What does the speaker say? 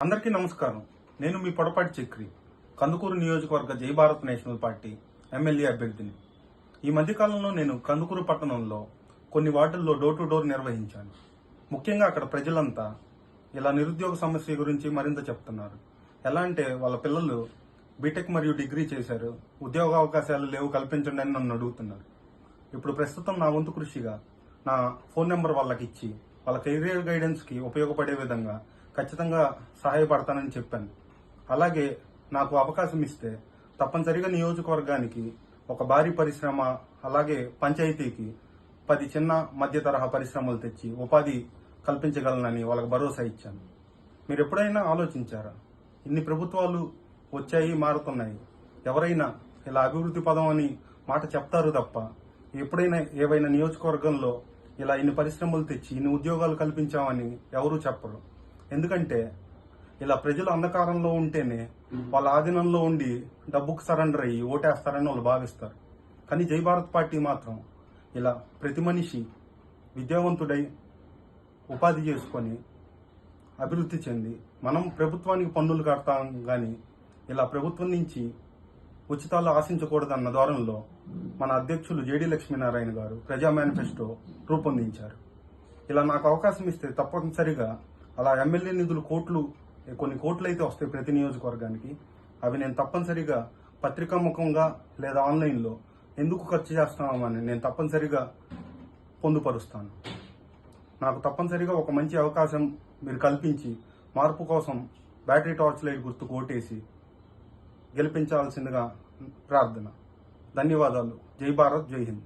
అందరికీ నమస్కారం. నేను మీ పొడపాటి చక్రి, కందుకూరు నియోజకవర్గ జై భారత్ నేషనల్ పార్టీ ఎమ్మెల్యే అభ్యర్థిని. ఈ మధ్యకాలంలో నేను కందుకూరు పట్టణంలో కొన్ని వార్డుల్లో డోర్ టు డోర్ నిర్వహించాను. ముఖ్యంగా అక్కడ ప్రజలంతా ఇలా నిరుద్యోగ సమస్య గురించి మరింత చెప్తున్నారు. ఎలా అంటే వాళ్ళ పిల్లలు బీటెక్ మరియు డిగ్రీ చేశారు, ఉద్యోగ అవకాశాలు లేవు, కల్పించండి అని నన్ను అడుగుతున్నారు. ఇప్పుడు ప్రస్తుతం నా వంతు కృషిగా నా ఫోన్ నెంబర్ వాళ్ళకి ఇచ్చి వాళ్ళ కెరీర్ గైడెన్స్కి ఉపయోగపడే విధంగా ఖచ్చితంగా సహాయపడతానని చెప్పాను. అలాగే నాకు అవకాశం ఇస్తే తప్పనిసరిగా నియోజకవర్గానికి ఒక భారీ పరిశ్రమ, అలాగే పంచాయతీకి 10 చిన్న మధ్య తరహా పరిశ్రమలు తెచ్చి ఉపాధి కల్పించగలనని వాళ్ళకి భరోసా ఇచ్చాను. మీరు ఎప్పుడైనా ఆలోచించారా? ఇన్ని ప్రభుత్వాలు వచ్చాయి, మారుతున్నాయి, ఎవరైనా ఇలా అభివృద్ధి పదం అని మాట చెప్తారు తప్ప ఎప్పుడైనా ఏవైనా నియోజకవర్గంలో ఇలా ఇన్ని పరిశ్రమలు తెచ్చి ఇన్ని ఉద్యోగాలు కల్పించామని ఎవరూ చెప్పరు. ఎందుకంటే ఇలా ప్రజలు అంధకారంలో ఉంటేనే వాళ్ళ ఆధీనంలో ఉండి డబ్బుకు సరెండర్ అయ్యి ఓటేస్తారని వాళ్ళు భావిస్తారు. కానీ జై భారత్ పార్టీ మాత్రం ఇలా ప్రతి మనిషి విద్యావంతుడై ఉపాధి చేసుకొని అభివృద్ధి చెంది మనం ప్రభుత్వానికి పన్నులు కడతాం, కానీ ఇలా ప్రభుత్వం నుంచి ఉచితాలు ఆశించకూడదన్న ధోరణిలో మన అధ్యక్షులు జేడీ లక్ష్మీనారాయణ గారు ప్రజా మేనిఫెస్టో రూపొందించారు. ఇలా నాకు అవకాశం ఇస్తే తప్పనిసరిగా అలా ఎమ్మెల్యే నిధులు కొన్ని కోట్లు అయితే వస్తాయి ప్రతి నియోజకవర్గానికి. అవి నేను తప్పనిసరిగా పత్రికా ముఖంగా లేదా ఆన్లైన్లో ఎందుకు ఖర్చు చేస్తున్నామని నేను తప్పనిసరిగా పొందుపరుస్తాను. నాకు తప్పనిసరిగా ఒక మంచి అవకాశం మీరు కల్పించి మార్పు కోసం బ్యాటరీ టార్చ్ లైట్ గుర్తుకు ఓటేసి గెలిపించాల్సిందిగా ప్రార్థన. ధన్యవాదాలు. జై భారత్, జై హింద్.